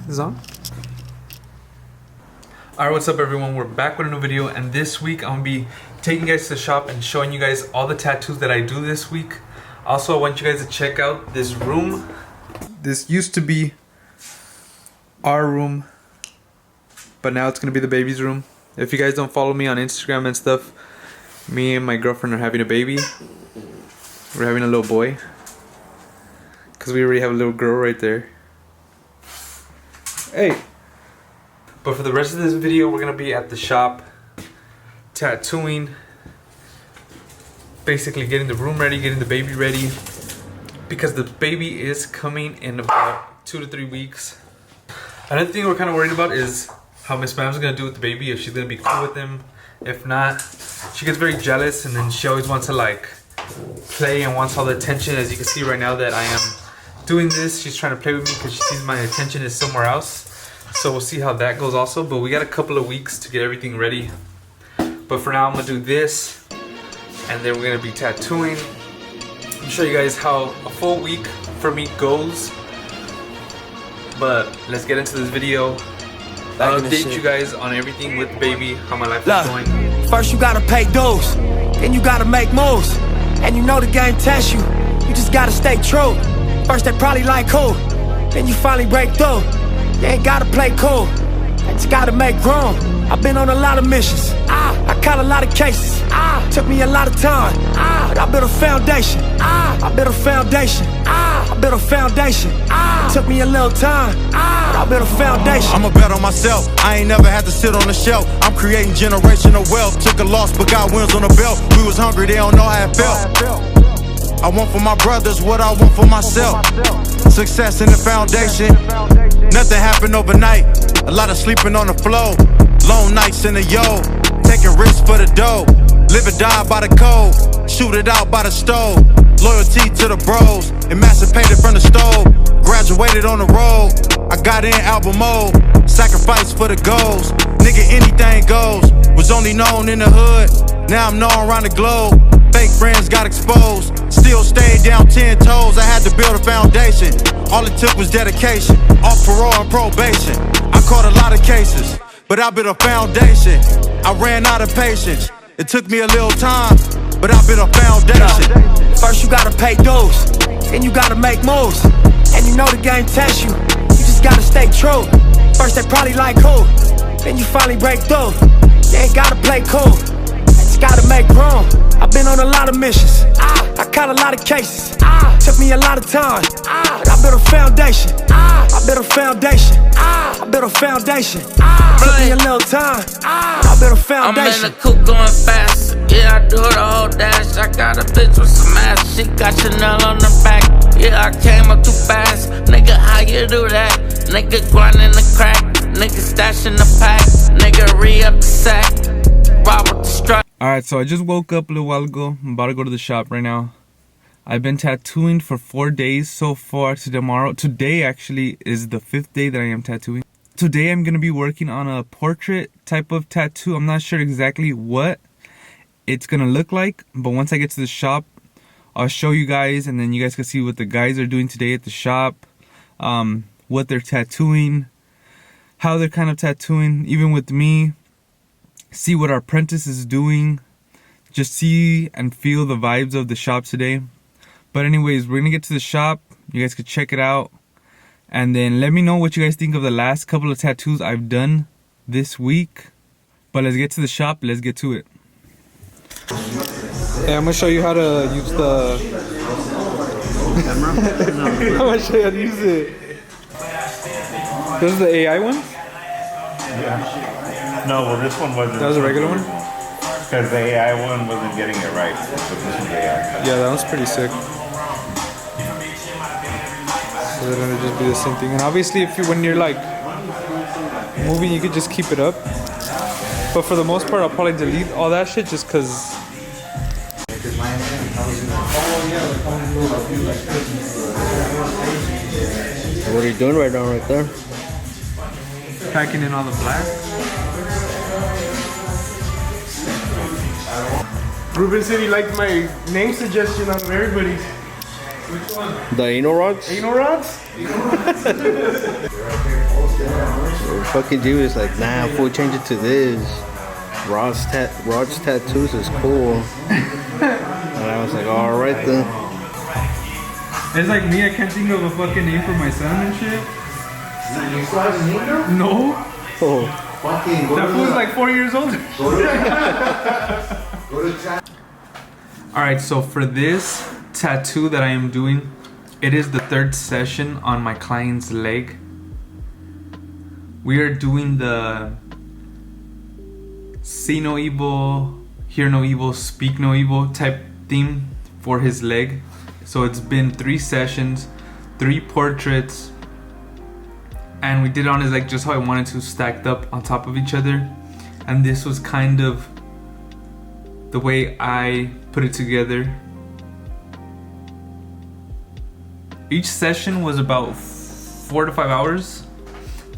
is on. Alright, what's up everyone? We're back with a new video, and this week I'm gonna be taking you guys to the shop and showing you guys all the tattoos that I do this week. Also, I want you guys to check out this room. This used to be our room, but now it's gonna be the baby's room. If you guys don't follow me on Instagram and stuff, me and my girlfriend are having a baby. We're having a little boy, because we already have a little girl right there. Hey! But for the rest of this video, we're going to be at the shop tattooing. Basically getting the room ready, getting the baby ready. Because the baby is coming in about 2 to 3 weeks. Another thing we're kind of worried about is how Miss Mam's going to do with the baby. If she's going to be cool with him. If not, she gets very jealous, and then she always wants to like play and wants all the attention. As you can see right now that I am doing this, she's trying to play with me because she sees my attention is somewhere else. So we'll see how that goes also, but we got a couple of weeks to get everything ready. But for now I'm gonna do this, and then we're gonna be tattooing. I'll show you guys how a full week for me goes. But let's get into this video. I'll update you guys on everything with the baby, how my life is going. First you gotta pay dues, then you gotta make moves. And you know the game tests you, you just gotta stay true. First they probably like who, then you finally break through. You ain't gotta play cool, you just gotta make room. I've been on a lot of missions, I caught a lot of cases, took me a lot of time, but I built a foundation, I built a foundation, I built a foundation, took me a little time, but I built a foundation. I'ma bet on myself, I ain't never had to sit on the shelf. I'm creating generational wealth, took a loss but got wins on the belt. We was hungry, they don't know how it felt. I want for my brothers what I want for myself. Success in the foundation, nothing happened overnight. A lot of sleeping on the floor, long nights in the yo, taking risks for the dough. Live or die by the code, shoot it out by the stove. Loyalty to the bros, emancipated from the stove. Graduated on the road, I got in album mode. Sacrifice for the goals, nigga anything goes. Was only known in the hood, now I'm known around the globe. Fake friends got exposed, still stayed down 10 toes. I had to build a foundation, all it took was dedication. Off parole and probation, I caught a lot of cases, but I built a foundation. I ran out of patience, it took me a little time, but I built a foundation. First you gotta pay dues, then you gotta make moves. And you know the game tests you, you just gotta stay true. First they probably like who, then you finally break through. You ain't gotta play cool, you just gotta make room. I've been on a lot of missions, I caught a lot of cases, took me a lot of time, but I built a foundation, I built a foundation, I built a foundation, took me a little time, but I built a foundation. I'm in the coupe going fast, yeah, I do the whole dash. I got a bitch with some ass, she got Chanel on her back. Yeah, I came up too fast, nigga, how you do that? Nigga grinding the crack, nigga stashing the pack, nigga re-up the sack, rob with the strap. Alright, so I just woke up a little while ago. I'm about to go to the shop right now. I've been tattooing for 4 days so far to tomorrow. Today actually is the 5th day that I am tattooing. Today I'm going to be working on a portrait type of tattoo. I'm not sure exactly what it's going to look like, but once I get to the shop, I'll show you guys, and then you guys can see what the guys are doing today at the shop, what they're tattooing, how they're kind of tattooing, even with me. See what our apprentice is doing, just see and feel the vibes of the shop today. But anyways, we're gonna get to the shop, you guys could check it out, and then let me know what you guys think of the last couple of tattoos I've done this week. But let's get to the shop, let's get to it. Hey, I'm gonna show you how to use the camera. I'm gonna show you how to use it. This is the AI one? Yeah. No, well, this one wasn't. That was a regular one? Because the AI one wasn't getting it right. But this one's AI. Yeah, that one's pretty sick. So they're gonna just be the same thing. And obviously, when you're like moving, you could just keep it up. But for the most part, I'll probably delete all that shit just because. What are you doing right now, right there? Packing in all the black. Ruben said he liked my name suggestion on everybody's. Which one? The anal rods? Anal rods? fucking dude is like, nah, fool, change it to this. Rod's tattoos is cool. And I was like, alright then. It's like me, I can't think of a fucking name for my son and shit. No. Oh. That fool's like 4 years old. Alright, so for this tattoo that I am doing, it is the third session on my client's leg. We are doing the see no evil, hear no evil, speak no evil type theme for his leg. So it's been 3 sessions, 3 portraits, and we did it on his leg just how I wanted to, stacked up on top of each other. And this was kind of the way I put it together. Each session was about 4 to 5 hours.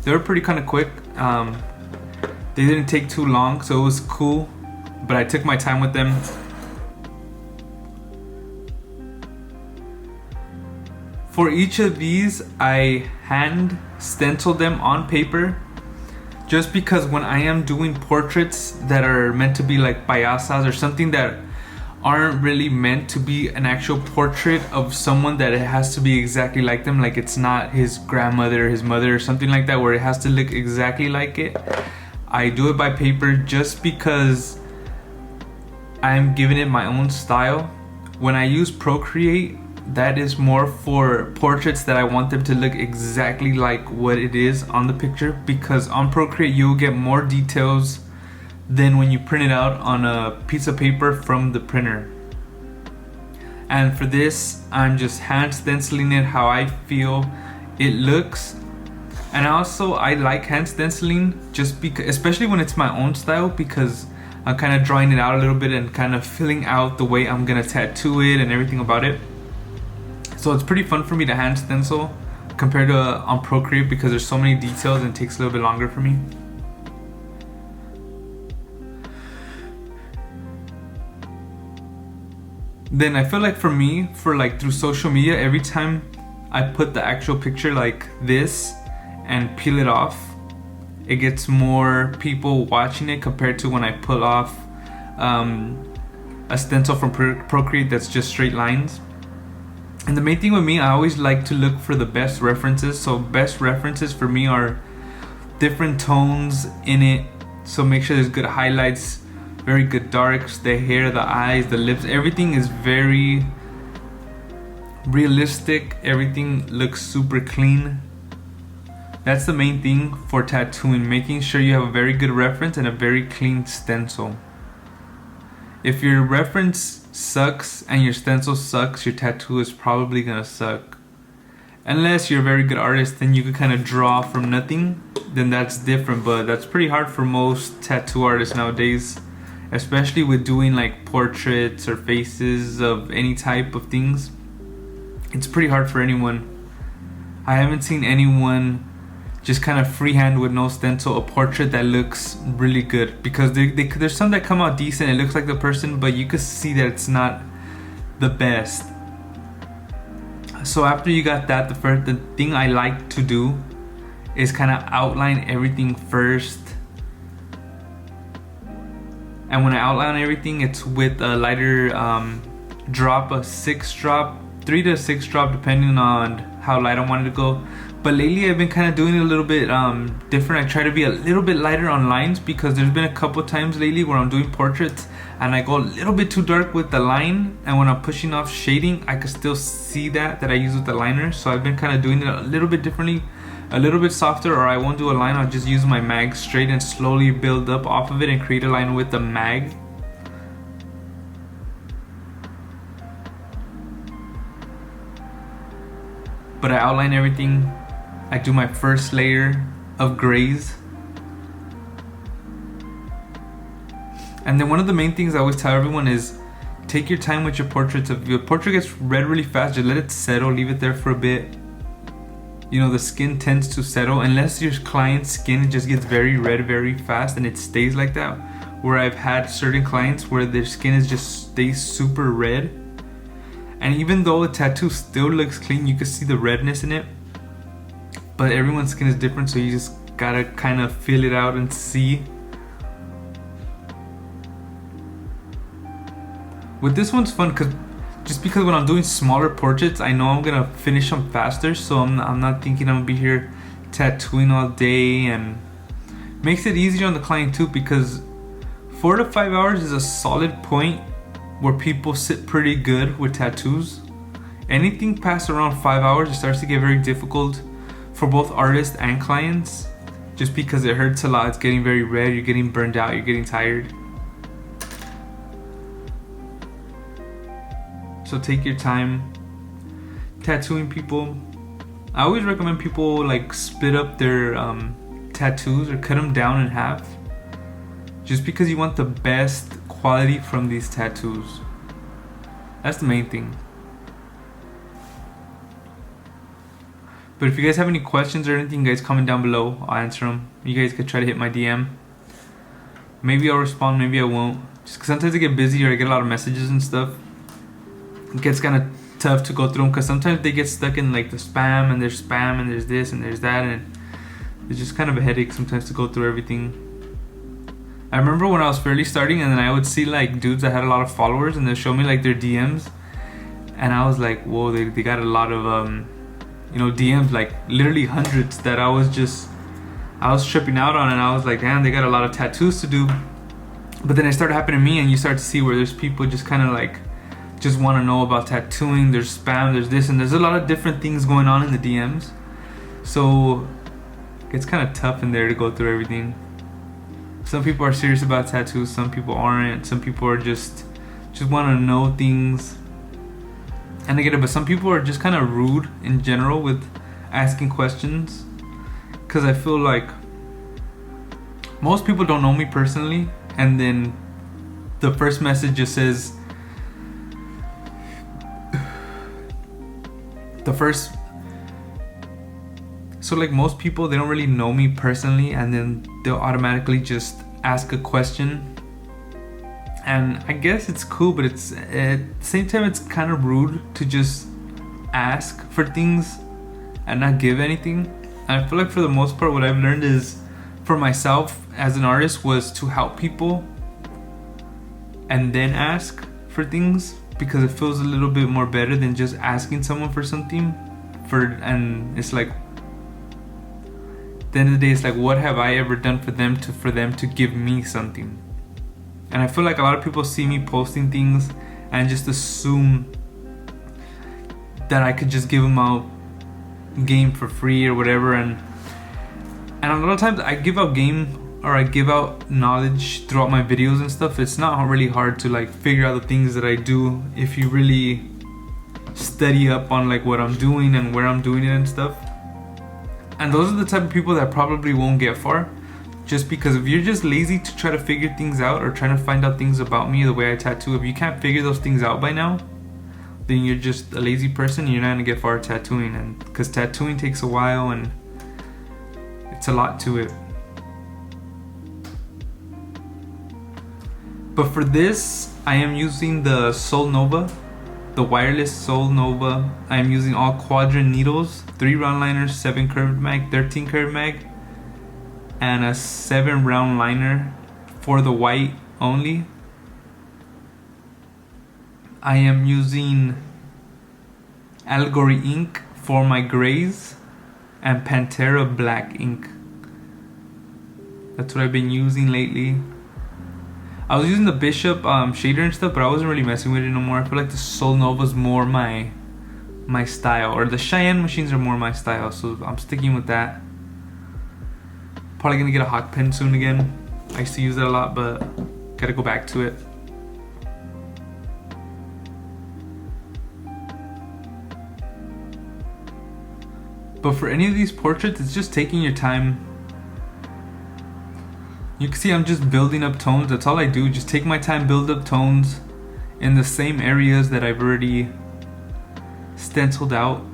They were pretty kind of quick. They didn't take too long, so it was cool, but I took my time with them. For each of these, I hand stenciled them on paper, just because when I am doing portraits that are meant to be like payasas or something that aren't really meant to be an actual portrait of someone, that it has to be exactly like them, like it's not his grandmother, his mother, or something like that, where it has to look exactly like it. I do it by paper just because I'm giving it my own style. When I use Procreate, that is more for portraits that I want them to look exactly like what it is on the picture, because on Procreate you'll get more details than when you print it out on a piece of paper from the printer. And for this, I'm just hand stenciling it how I feel it looks. And also I like hand stenciling just because, especially when it's my own style, because I'm kind of drawing it out a little bit and kind of filling out the way I'm gonna tattoo it and everything about it. So it's pretty fun for me to hand stencil compared to on Procreate, because there's so many details and it takes a little bit longer for me. Then I feel like for me, for like through social media, every time I put the actual picture like this and peel it off, it gets more people watching it compared to when I pull off a stencil from Procreate that's just straight lines. And the main thing with me, I always like to look for the best references. So best references for me are different tones in it. So make sure there's good highlights, very good darks, the hair, the eyes, the lips, everything is very realistic. Everything looks super clean. That's the main thing for tattooing, making sure you have a very good reference and a very clean stencil. If your reference sucks and your stencil sucks, your tattoo is probably gonna suck. Unless you're a very good artist, then you can kind of draw from nothing, then that's different, but that's pretty hard for most tattoo artists nowadays, especially with doing like portraits or faces of any type of things. It's pretty hard for anyone. I haven't seen anyone just kind of freehand with no stencil a portrait that looks really good, because there's some that come out decent, it looks like the person, but you can see that it's not the best. So after you got that, the thing I like to do is kind of outline everything first. And when I outline everything, it's with a lighter drop, a 6 drop, 3 to 6 drop, depending on how light I wanted to go. But lately I've been kind of doing it a little bit different. I try to be a little bit lighter on lines, because there's been a couple times lately where I'm doing portraits and I go a little bit too dark with the line, and when I'm pushing off shading, I can still see that I use with the liner. So I've been kind of doing it a little bit differently, a little bit softer, or I won't do a line, I'll just use my mag straight and slowly build up off of it and create a line with the mag. But I outline everything. I do my first layer of grays. And then one of the main things I always tell everyone is take your time with your portraits. If your portrait gets red really fast, just let it settle, leave it there for a bit. You know, the skin tends to settle, unless your client's skin just gets very red very fast and it stays like that. Where I've had certain clients where their skin is just stays super red. And even though the tattoo still looks clean, you can see the redness in it. But everyone's skin is different, so you just gotta kind of feel it out and see. With this one's fun because when I'm doing smaller portraits, I know I'm gonna finish them faster, so I'm not thinking I'm gonna be here tattooing all day, and makes it easier on the client too, because 4 to 5 hours is a solid point where people sit pretty good with tattoos. Anything past around 5 hours, it starts to get very difficult for both artists and clients, just because it hurts a lot. It's getting very red, you're getting burned out, you're getting tired. So take your time tattooing people. I always recommend people like split up their tattoos or cut them down in half, just because you want the best quality from these tattoos. That's the main thing. But if you guys have any questions or anything, guys, comment down below. I'll answer them. You guys could try to hit my DM. Maybe I'll respond, maybe I won't. Just 'cause sometimes I get busy or I get a lot of messages and stuff. It gets kind of tough to go through them, because sometimes they get stuck in like the spam, and there's spam, and there's this, and there's that, and it's just kind of a headache sometimes to go through everything. I remember when I was fairly starting, and then I would see like dudes that had a lot of followers, and they'd show me like their DMs, and I was like, whoa, they got a lot of DMs, like literally hundreds, that I was tripping out on, and I was like, damn, they got a lot of tattoos to do. But then it started happening to me, and you start to see where there's people just kind of like just want to know about tattooing. There's spam, there's this, and there's a lot of different things going on in the DMs, so it's kind of tough in there to go through everything. Some people are serious about tattoos, some people aren't, some people are just want to know things, and I get it. But some people are just kind of rude in general with asking questions, because I feel like most people don't know me personally, and then the first message just says so like most people, they don't really know me personally, and then they'll automatically just ask a question, and I guess it's cool, but it's at the same time it's kind of rude to just ask for things and not give anything. And I feel like for the most part, what I've learned is, for myself as an artist, was to help people and then ask for things, because it feels a little bit more better than just asking someone for something. And it's like, at the end of the day, it's like, what have I ever done for them to give me something? And I feel like a lot of people see me posting things and just assume that I could just give them out game for free or whatever, and a lot of times I give out game, or I give out knowledge throughout my videos and stuff. It's not really hard to like figure out the things that I do if you really study up on like what I'm doing and where I'm doing it and stuff. And those are the type of people that probably won't get far, just because if you're just lazy to try to figure things out or trying to find out things about me, the way I tattoo, if you can't figure those things out by now, then you're just a lazy person, and you're not gonna get far tattooing. And because tattooing takes a while and it's a lot to it. But for this, I am using the Sol Nova, the wireless Sol Nova. I am using all quadrant needles, 3 round liners, 7 curved mag, 13 curved mag, and a 7 round liner for the white only. I am using Allegory ink for my grays, and Pantera black ink. That's what I've been using lately. I was using the Bishop shader and stuff, but I wasn't really messing with it no more. I feel like the Sol Nova's more my style, or the Cheyenne machines are more my style, so I'm sticking with that. Probably gonna get a hot pen soon again. I used to use that a lot, but gotta go back to it. But for any of these portraits, it's just taking your time. You can see I'm just building up tones. That's all I do. Just take my time, build up tones in the same areas that I've already stenciled out.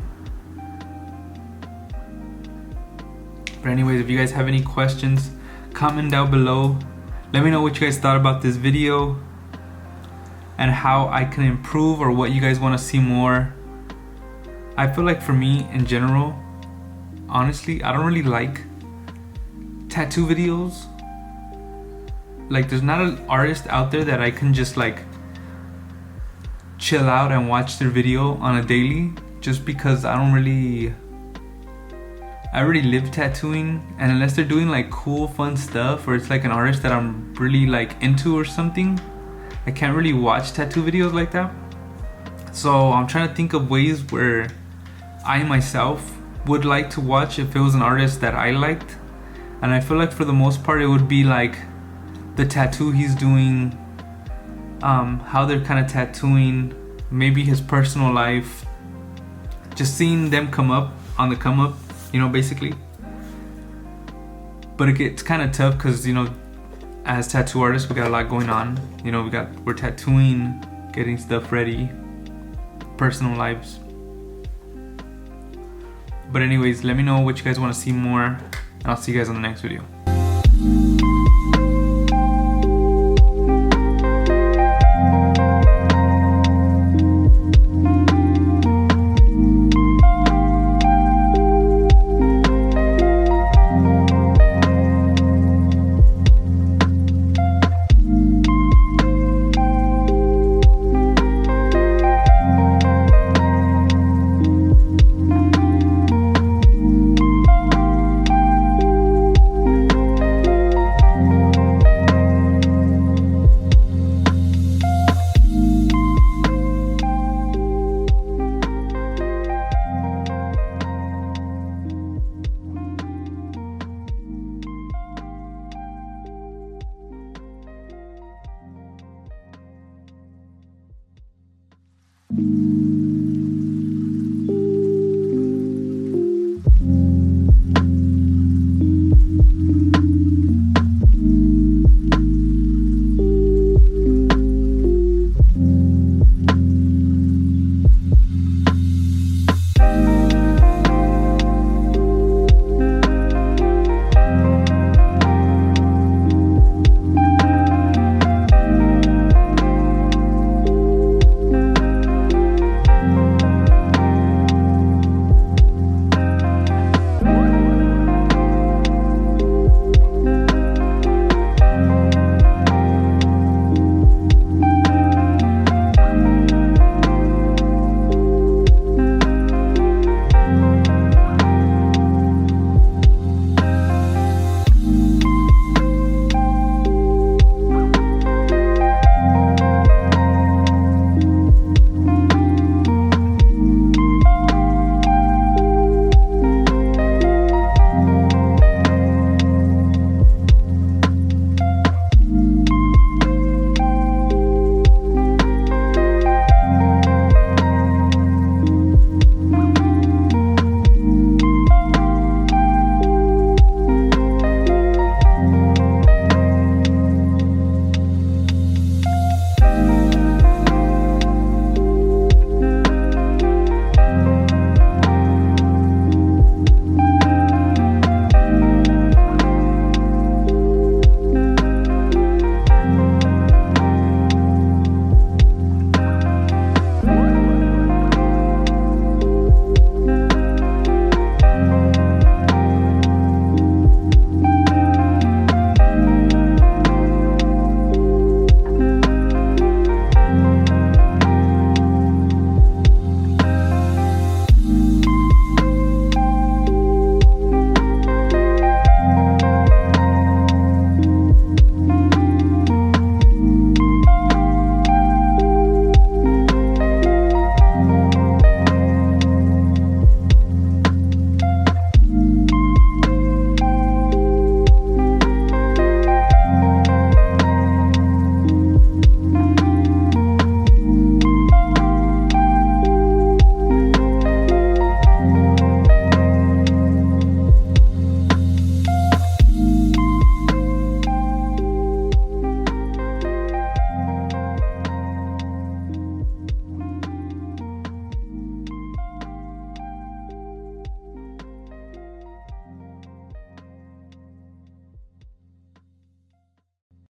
But anyways, if you guys have any questions, comment down below. Let me know what you guys thought about this video and how I can improve, or what you guys want to see more. I feel like for me in general, honestly, I don't really like tattoo videos. Like, there's not an artist out there that I can just like chill out and watch their video on a daily, just because I already live tattooing, and unless they're doing like cool fun stuff, or it's like an artist that I'm really like into or something, I can't really watch tattoo videos like that. So I'm trying to think of ways where I myself would like to watch if it was an artist that I liked. And I feel like for the most part it would be like the tattoo he's doing, how they're kind of tattooing, maybe his personal life, just seeing them come up on the come up, you know, basically. But it gets kind of tough because, you know, as tattoo artists we got a lot going on. You know, we're tattooing, getting stuff ready, personal lives. But anyways, let me know what you guys want to see more, and I'll see you guys on the next video.